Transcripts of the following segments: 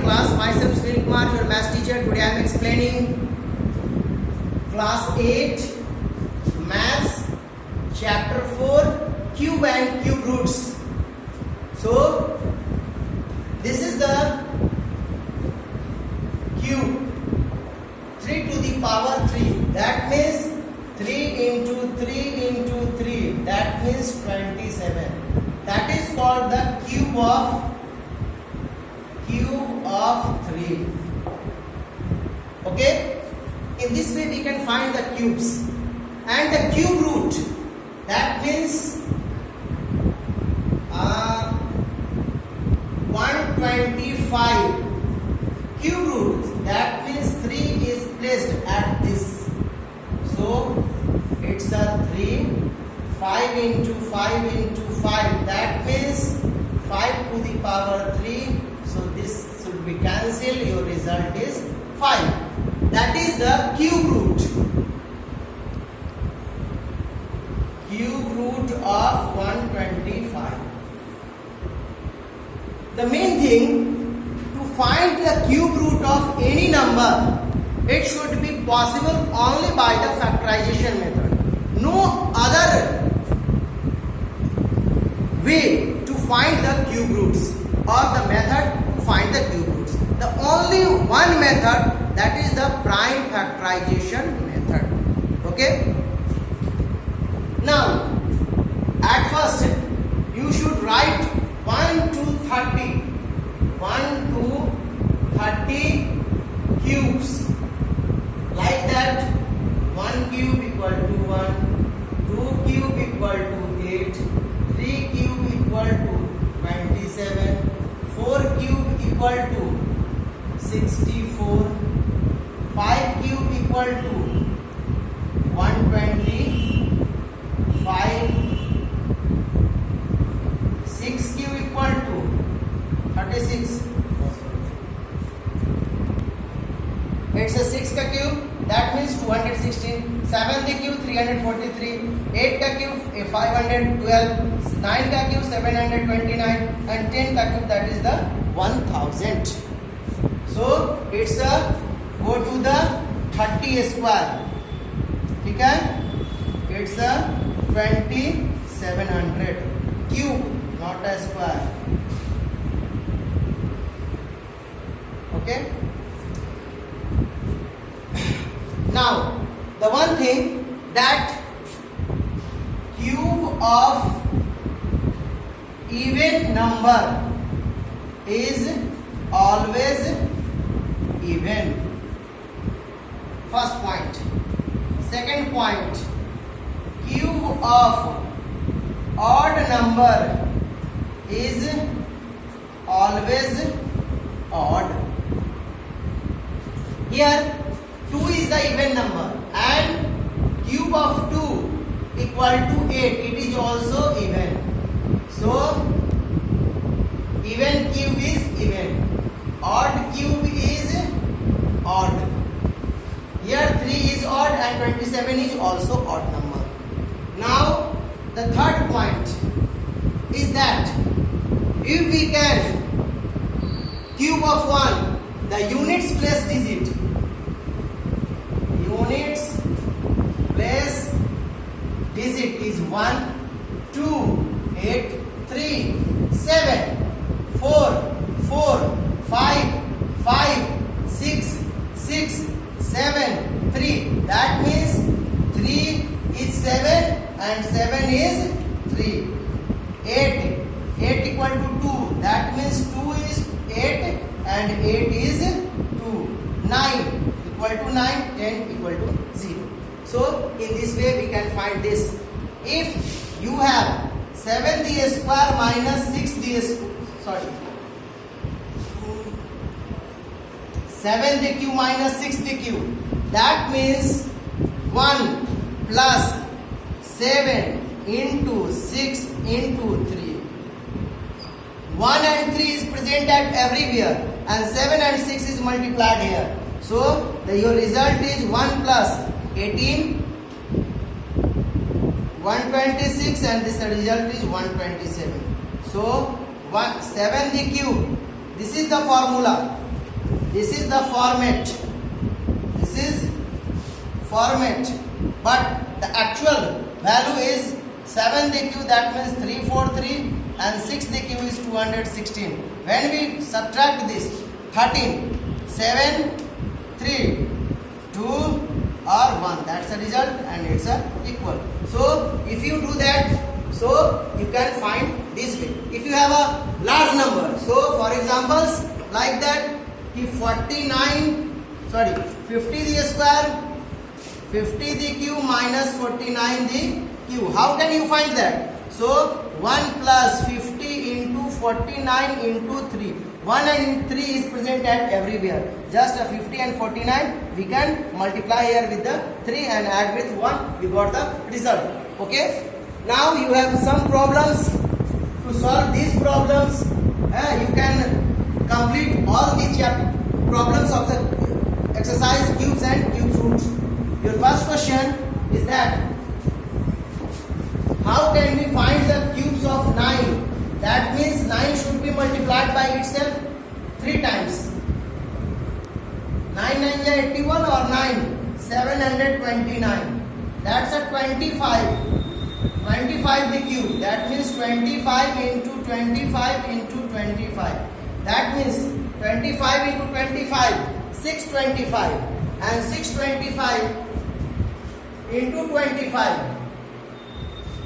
class. Myself Sunil Kumar, your maths teacher. Today I am explaining class 8 maths chapter 4 cube and cube roots. So this is the cube 3 to the power 3. That means 3 into 3 into 3. That means 27. That is called the cube of 3. Okay? In this way we can find the cubes. And the cube root, that means 125. Cube root, that means 3 is placed at this. So it's a 3. 5 into 5 into 5. That means 5 to the power 3. So this should be cancelled. Your result is 5. That is the cube root. Cube root of 125. The main thing, to find the cube root of any number, it should be possible only by the factorization method. No other way to find the cube roots or the method to find the cube roots. The only one method, that is the prime factorization method. Okay? Now, at first, you should write 1 to 30. 1 to 30 cubes. Like that, 1 cube equal to 1, 2 cube equal to 8, 3 cube equal to 27, 4 cube equal to 64, 5 cube equal to 125, 6 cube equal to 36. It's a 6 ka cube, that means 216. 7 the cube 343. 8 ka cube 512. 9 ka cube 729. And 10 ka cube, that is the 1000. So it's a go to the 30 square. Okay? It's a 2700 cube, not a square. Okay? Now, the one thing, that cube of even number is always even. First point. Second point, cube of odd number is always odd. Here 2 is the even number and cube of 2 equal to 8. It is also even. So even cube is even. Odd cube is odd. Here 3 is odd and 27 is also odd number. Now the third point is that if we can cube of 1, the units place digit. Units place digit is 1, 2, 8, 3, 7, 4, 5, 6, 7, 3. That means 3 is 7 and 7 is 3. 8 equal to 2. That means 2 is 8 and 8 is 2. 9 equal to 9, 10 equal to 0. So in this way we can find this. If you have 7d square minus 6d square, 7d cube minus 6d cube, that means 1 plus 7 into 6 into 3. 1 and 3 is present at everywhere and 7 and 6 is multiplied here. So your result is 1 plus 18, 126, and this result is 127. So 7 the cube. This is the formula. this is the format. This is format, but the actual value is 7 the cube, that means 343, and 6 the cube is 216. When we subtract this 13, 7, 3, 2 or 1, that's the result, and it's equal. So if you do that, so you can find this way. If you have a large number, so for examples like that, 50 the square, 50 the cube minus 49 the cube. How can you find that? So 1 plus 50 into 49 into 3. 1 and 3 is present at everywhere. Just a 50 and 49 we can multiply here with the 3 and add with 1. We got the result. Okay. Now you have some problems. To solve these problems, you can complete all the problems of the exercise cubes and cube roots. Your first question is that how can we find the cubes of 9? That means 9 should be multiplied by itself 3 times. 9 9 is 81 or 9? 729. That's a 25. 25 the cube. That means 25 into 25 into 25. That means 25 into 25, 625. And 625 into 25.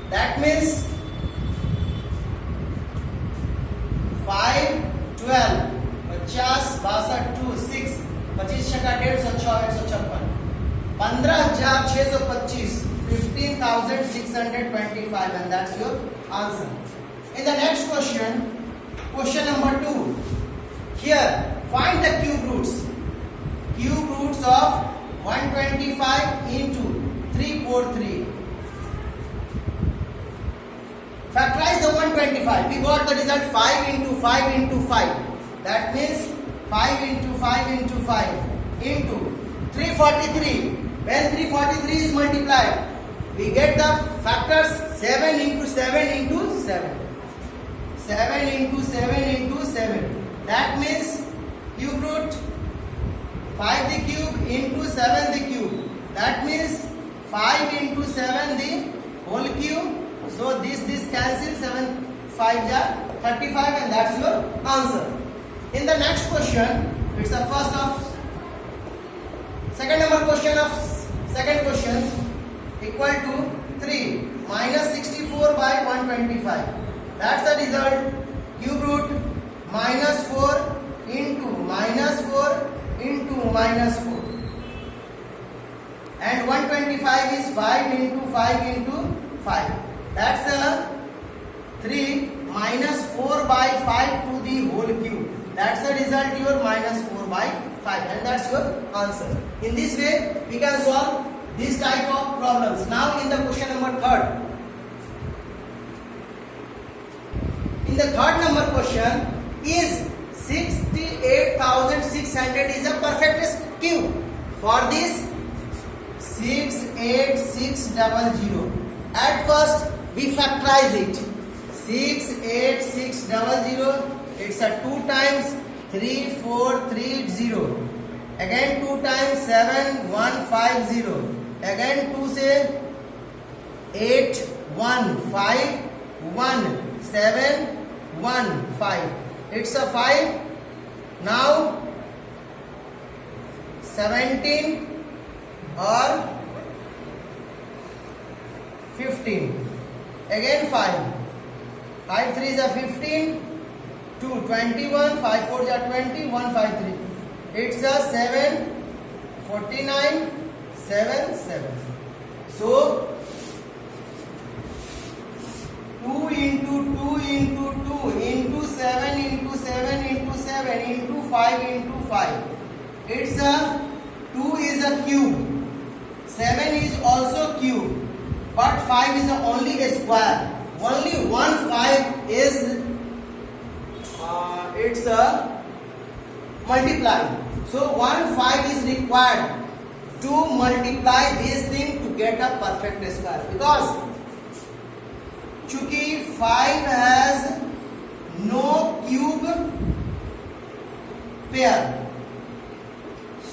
That means 5, 12, 50, 62, 6, 25 छक्का 150, 156, 15,625, 15,625, and that's your answer. In the next question, question number 2. Here, find the cube roots. Cube roots of 125 into 343. Factorize the 125. We got the result 5 into 5 into 5. That means 5 into 5 into 5 into 343. When 343 is multiplied, we get the factors 7 into 7 into 7. 7 into 7 into 7. That means cube root 5 the cube into 7 the cube. That means 5 into 7 the whole cube. So this cancels, 7 5 ja 35, and that's your answer. In the next question, it's the first of second number question of second questions, equal to 3 minus 64 by 125. That's the result. Cube root minus 4 into minus 4 into minus 4. And 125 is 5 into 5 into 5. That's 3 minus 4 by 5 to the whole cube. That's the result, your minus 4 by 5, and that's your answer. In this way, we can solve this type of problems. Now in the question number 3. In the third number question, is 68,600 is a perfect cube? For this, 68600. At first, we factorize it. 68600. It's a 2 times 3430. Again 2 times 7150. Again 2 say 81511715. It's a 5. Now 17 or 15. Again 5. 5 3 is a 15. 2 21. 5 4 is a 20. 153. It's a 7 49 7 7. So 2 into 2 into 2 into 7 into 7 into 7 into 5 into 5. It's a 2 is a cube. 7 is also cube. But 5 is only a square. Only one 5 is it's a multiply. So 1 5 is required to multiply this thing to get a perfect square, because chunki 5 has no cube pair.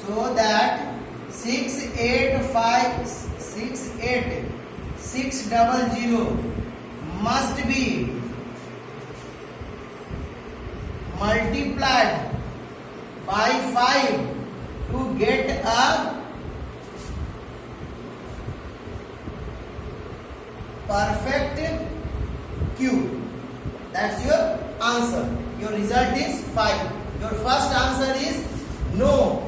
so that 600 must be multiplied by 5 to get a perfect cube. That's your answer. Your result is 5. Your first answer is no.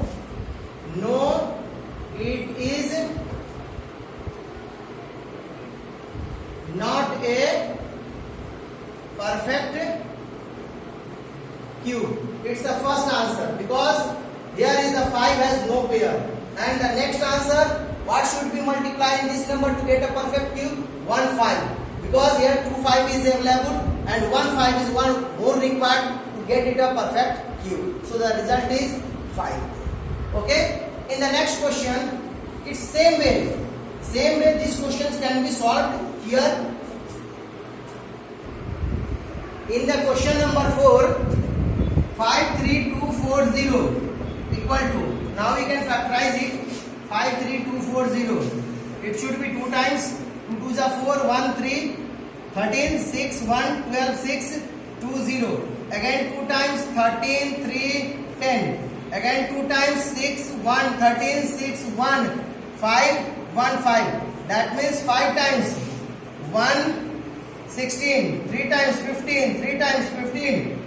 No, it is not a perfect cube. It's the first answer because here is the 5 has no pair. And the next answer, what should be multiplied in this number to get a perfect cube? 1 5. Because here 2 5 is available and 1 5 is one more required to get it a perfect cube. So the result is 5. Okay? In the next question, it's same way. Same way these questions can be solved here. In the question number 4, 53240 equal to, now we can factorize it, 53240. It should be 2 times 2 2s are 4, 1 3, 13, 6, 1, 12, 6, 2 0. Again 2 times 13, 3, 10. Again 2 times 6, 1, 13, 6, 1, 5, 1, 5. That means 5 times 1, 16, 3 times 15, 3 times 15.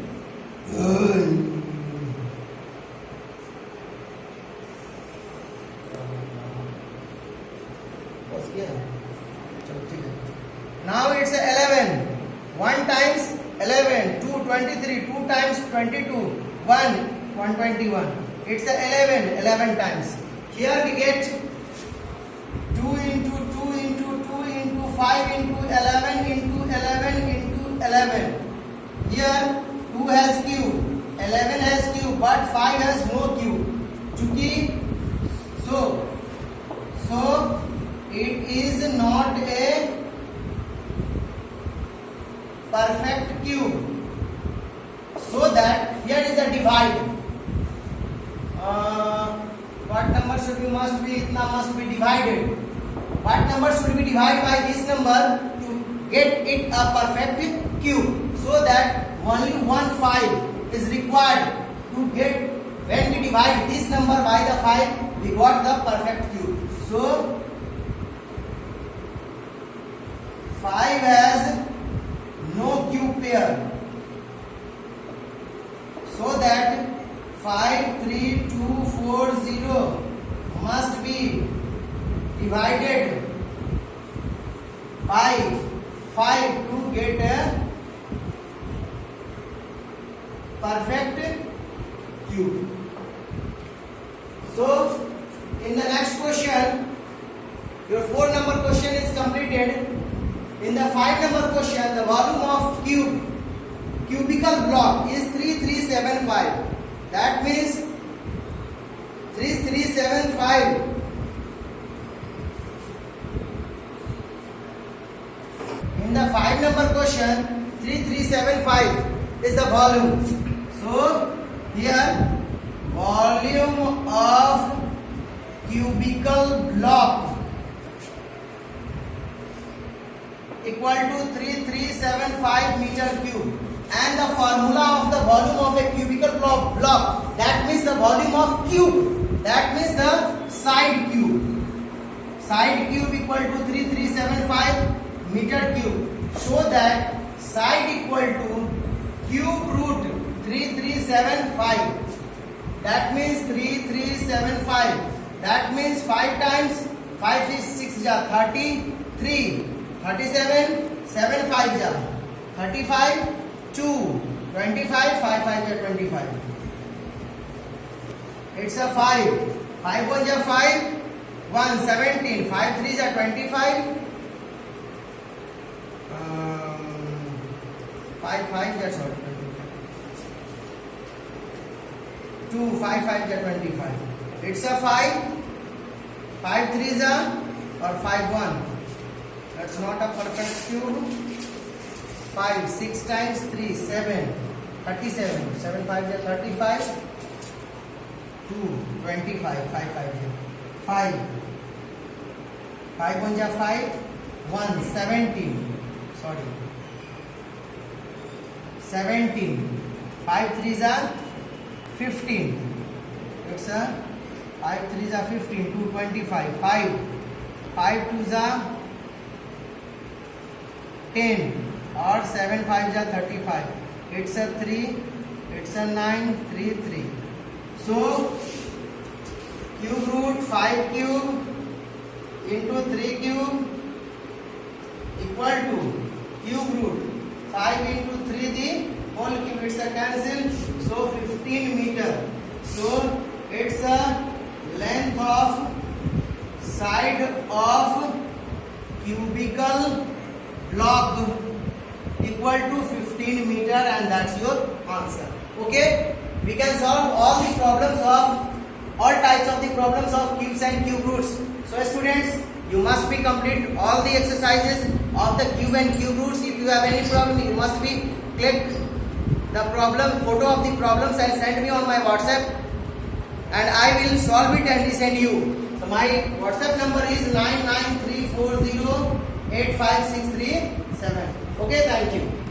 Now it's 11. 1 times 11, 2, 23, 2 times 22, 1, 121. It's 11 times. Here we get 2 into 2 into 2 into 5 into 11 into 11 into 11. Here 2 has cube, 11 has cube, but 5 has no cube. So it is not a perfect cube. So that here is the divide. What number should be must be divided. What number should be divided by this number to get it a perfect cube? So that only 1 5 is required to get. When we divide this number by the 5, we got the perfect cube. So 5 has no cube pair. So that 53240 must be divided by 5 to get a perfect cube. So in the next question, your 4 number question is completed. In the 5 number question, the volume of cubical block is 3375. That means 3375 in the 5 number question, 3375 is the volume. So here volume of cubical block equal to 3375 meter cube. And the formula of the volume of a cubical block, that means the volume of cube, that means the side cube. Side cube equal to 3375 meter cube. So that side equal to cube root 3375. That means 3375. That means 5 times 5 is 6 ja 33, 37, 7 5 ja 35, 2, 25, 5 5 ja 25. It's a 5. 5 1 ja 5, 1 17, 5 3 ja 25, 5 5 ja 2, 5 5 ja 25. It's a 5. 5 3 ja or 5 1. That's not a perfect cube. 5 6 times 3 7, 37. 7 5 ja 35. 2 2 25 5 5 0 5 5 1 ja 5 1 17 sorry 17 5 3 ja 15 it's a 5 3 ja 15 2 25 5 5 2 ja 10 और 7 5 ja 35 it's a 3 it's a 9 3 3 so cube root 5 cube into 3 cube equal to cube root 5 into 3 the whole cube it's a cancel so 15 meter so it's a length of side of cubical block equal to 15 meter and that's your answer. Okay, we can solve all the problems of all types of the problems of cubes and cube roots. So students, you must be complete all the exercises of the cube and cube roots. If you have any problem, you must be click the problem photo of the problems and send me on my WhatsApp and I will solve it and send you. So my WhatsApp number is 993408563 7. Okay, thank you.